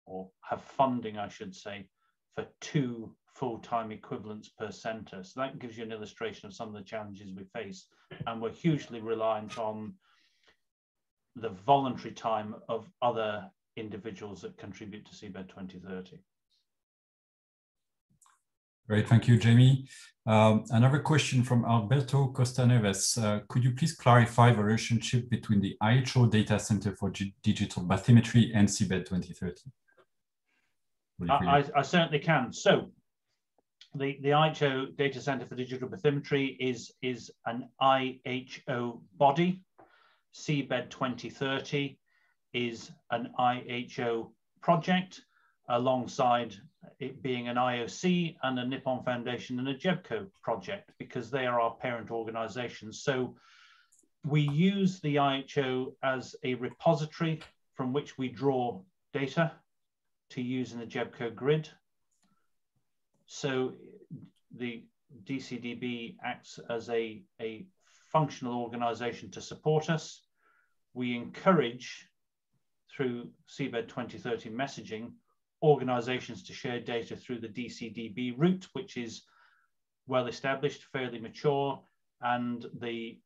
or have funding, I should say, for 2 full-time equivalents per centre. So that gives you an illustration of some of the challenges we face. And we're hugely reliant on the voluntary time of other individuals that contribute to Seabed 2030. Great, thank you, Jamie. Another question from Alberto Costa-Neves. Could you please clarify the relationship between the IHO Data Center for Digital Bathymetry and Seabed 2030? I certainly can. So the IHO Data Center for Digital Bathymetry is an IHO body. Seabed 2030 is an IHO project, alongside it being an IOC and a Nippon Foundation and a GEBCO project, because they are our parent organizations. So we use the IHO as a repository from which we draw data to use in the GEBCO grid. So the DCDB acts as a functional organization to support us. We encourage, through Seabed 2030 messaging, organizations to share data through the DCDB route, which is well established, fairly mature, and the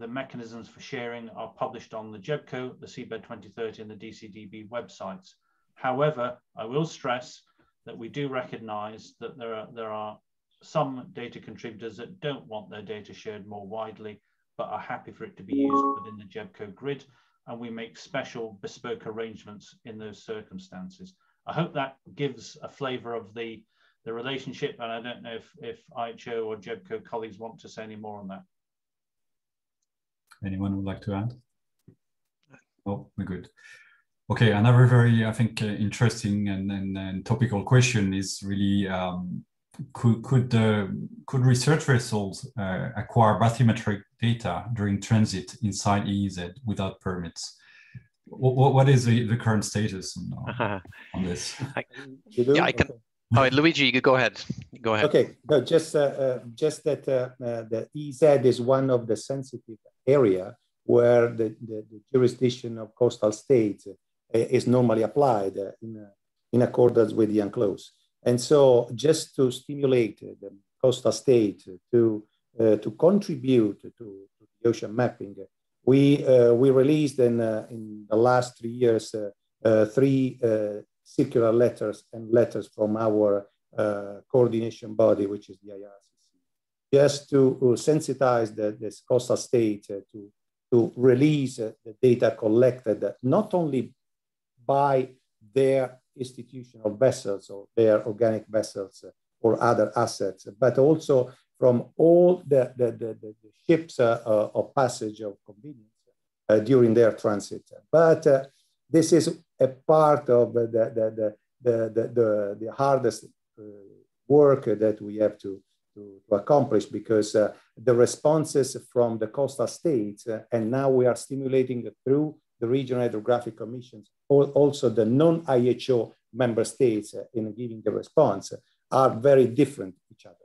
mechanisms for sharing are published on the GEBCO, the Seabed 2030, and the DCDB websites. However, I will stress that we do recognize that there are some data contributors that don't want their data shared more widely, but are happy for it to be used within the GEBCO grid, and we make special bespoke arrangements in those circumstances. I hope that gives a flavor of the relationship, and I don't know if IHO or GEBCO colleagues want to say any more on that. Anyone would like to add? Oh, we're good. Okay, another very, I think, interesting and topical question is really, could research vessels acquire bathymetric data during transit inside EEZ without permits? What is the current status on this? Yeah, I can. All right, Luigi, you go ahead. Go ahead. Okay, no, just that the EEZ is one of the sensitive area where the jurisdiction of coastal states is normally applied in accordance with the UNCLOS. And so, just to stimulate the coastal state to contribute to the ocean mapping, we released in the last 3 years 3 circular letters and letters from our coordination body, which is the IRCC, just to sensitize this coastal state to release the data collected not only by their institutional vessels or their organic vessels or other assets, but also from all the ships of passage of convenience during their transit. But this is a part of the hardest work that we have to accomplish, because the responses from the coastal states, and now we are stimulating through the regional hydrographic commissions, also the non-IHO member states in giving the response, are very different each other.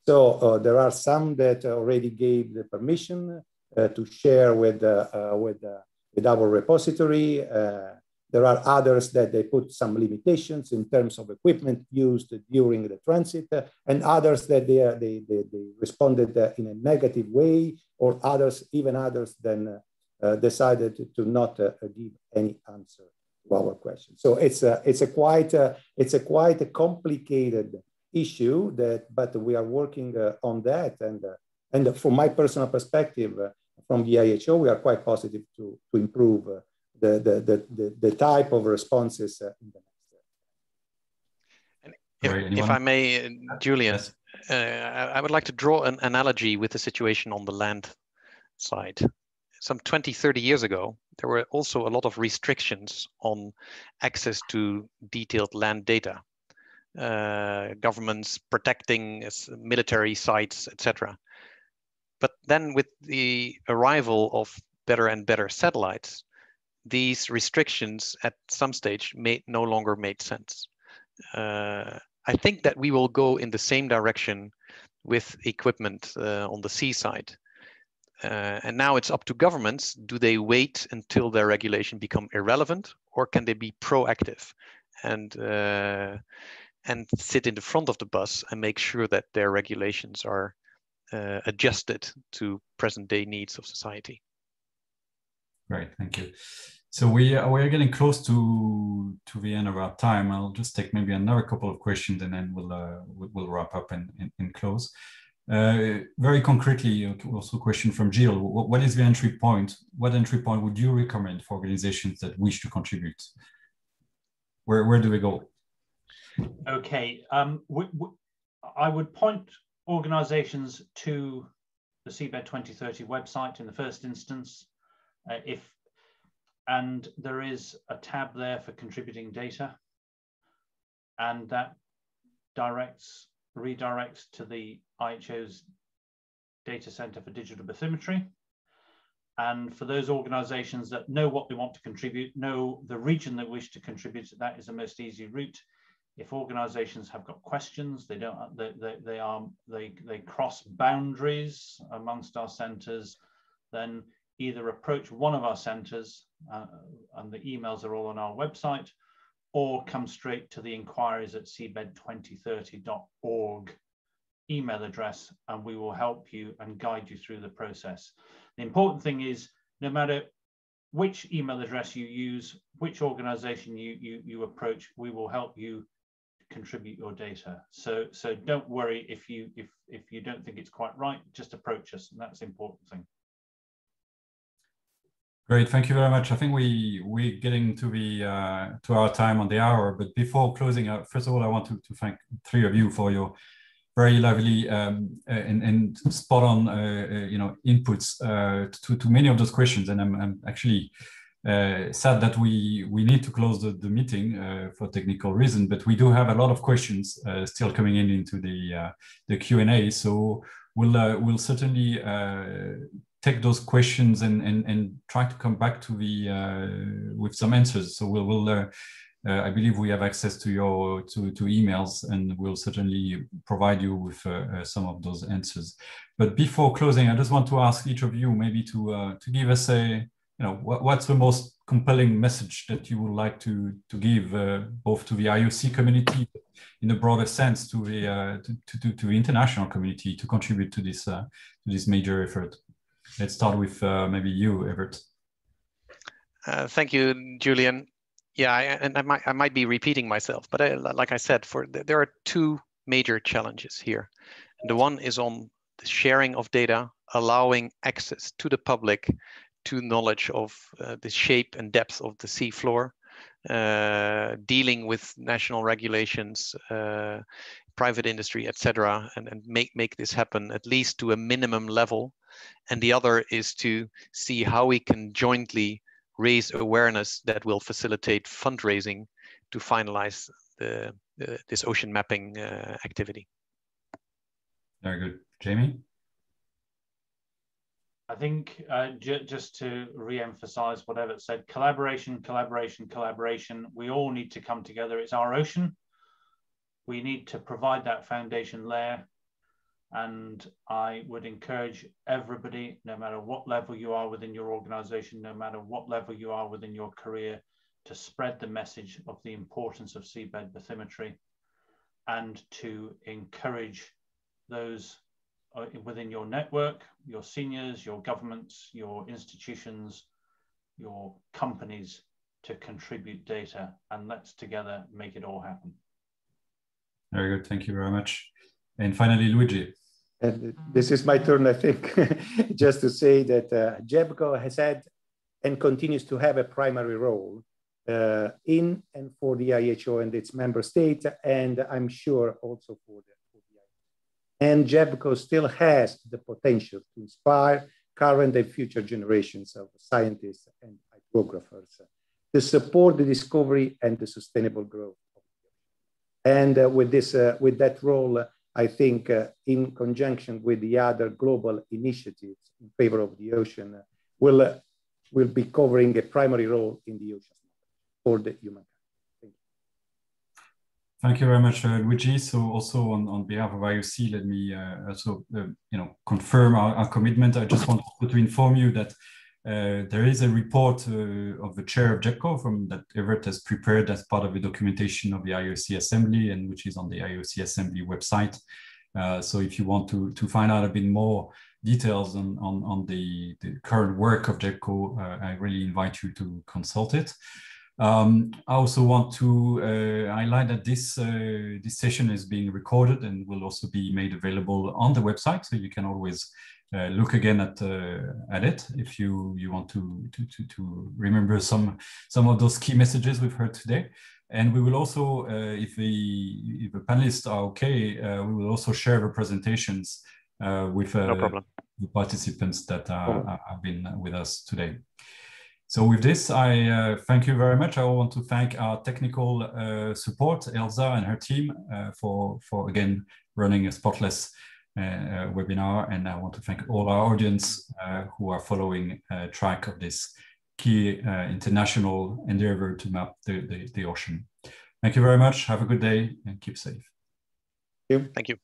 So there are some that already gave the permission to share with our repository. There are others that they put some limitations in terms of equipment used during the transit, and others that they responded in a negative way, or even others then decided to not give any answer to our question. So it's a quite a complicated issue, but we are working on that, and from my personal perspective, from the IHO, we are quite positive to improve the type of responses in the next year. If I may, Julian, yes. I would like to draw an analogy with the situation on the land side. Some 20, 30 years ago, there were also a lot of restrictions on access to detailed land data. Governments protecting military sites, etc. But then with the arrival of better and better satellites, these restrictions at some stage no longer made sense. I think that we will go in the same direction with equipment on the seaside. And now it's up to governments. Do they wait until their regulation become irrelevant, or can they be proactive and sit in the front of the bus and make sure that their regulations are adjusted to present day needs of society? Great, thank you. So we are getting close to the end of our time. I'll just take maybe another couple of questions, and then we'll wrap up and close. Very concretely, also a question from Jill. What is the entry point? What entry point would you recommend for organizations that wish to contribute? Where do we go? Okay, I would point organizations to the Seabed 2030 website in the first instance. And there is a tab there for contributing data, and that redirects to the IHO's Data Center for Digital Bathymetry. And for those organizations that know what they want to contribute, know the region they wish to contribute, that is the most easy route. If organizations have got questions, they cross boundaries amongst our centers, then either approach one of our centers, and the emails are all on our website, or come straight to the inquiries at seabed2030.org email address, and we will help you and guide you through the process. The important thing is, no matter which email address you use, which organization you approach, we will help you contribute your data. So don't worry if you don't think it's quite right, just approach us, and that's the important thing. Great, thank you very much. I think we're getting to our time on the hour, but before closing out, first of all, I want to thank three of you for your very lively and spot on inputs to many of those questions. And I'm actually sad that we need to close the meeting for technical reason, but we do have a lot of questions still coming into the Q&A. So we'll certainly take those questions and try to come back to with some answers. So we'll I believe we have access to your emails, and we'll certainly provide you with some of those answers. But before closing, I just want to ask each of you maybe to give us what's the most compelling message that you would like to give both to the IOC community in a broader sense, to the international community to contribute to this major effort. Let's start with maybe you, Evert. Thank you, Julian. Yeah, and I might be repeating myself, but like I said, there are two major challenges here. And the one is on the sharing of data, allowing access to the public to knowledge of the shape and depth of the sea floor, dealing with national regulations, private industry, etc., and make this happen at least to a minimum level. And the other is to see how we can jointly raise awareness that will facilitate fundraising to finalize this ocean mapping activity. Very good. Jamie? I think just to re-emphasize what Everett said, collaboration, collaboration, collaboration. We all need to come together. It's our ocean. We need to provide that foundation layer. And I would encourage everybody, no matter what level you are within your organization, no matter what level you are within your career, to spread the message of the importance of seabed bathymetry and to encourage those within your network, your seniors, your governments, your institutions, your companies to contribute data, and let's together make it all happen. Very good, thank you very much. And finally, Luigi. And this is my turn, I think, just to say that GEBCO has had and continues to have a primary role in and for the IHO and its member states, and I'm sure also for the IHO. And GEBCO still has the potential to inspire current and future generations of scientists and hydrographers to support the discovery and the sustainable growth. And with that role, I think in conjunction with the other global initiatives in favor of the ocean, will be covering a primary role in the ocean for the humankind. Thank you. Thank you very much, Luigi. So also on behalf of IOC, let me also confirm our commitment. I just want to inform you that there is a report of the chair of GEBCO that Everett has prepared as part of the documentation of the IOC Assembly, and which is on the IOC Assembly website. So if you want to find out a bit more details on the current work of GEBCO, I really invite you to consult it. I also want to highlight that this session is being recorded and will also be made available on the website, so you can always look again at it if you want to remember some of those key messages we've heard today. And we will also, if the panelists are okay, we will also share the presentations with no problem. The participants that have been with us today. So with this, I thank you very much. I want to thank our technical support, Elsa and her team, for again running a spotless webinar, and I want to thank all our audience who are following track of this key international endeavor to map the ocean. Thank you very much. Have a good day and keep safe. Thank you. Thank you.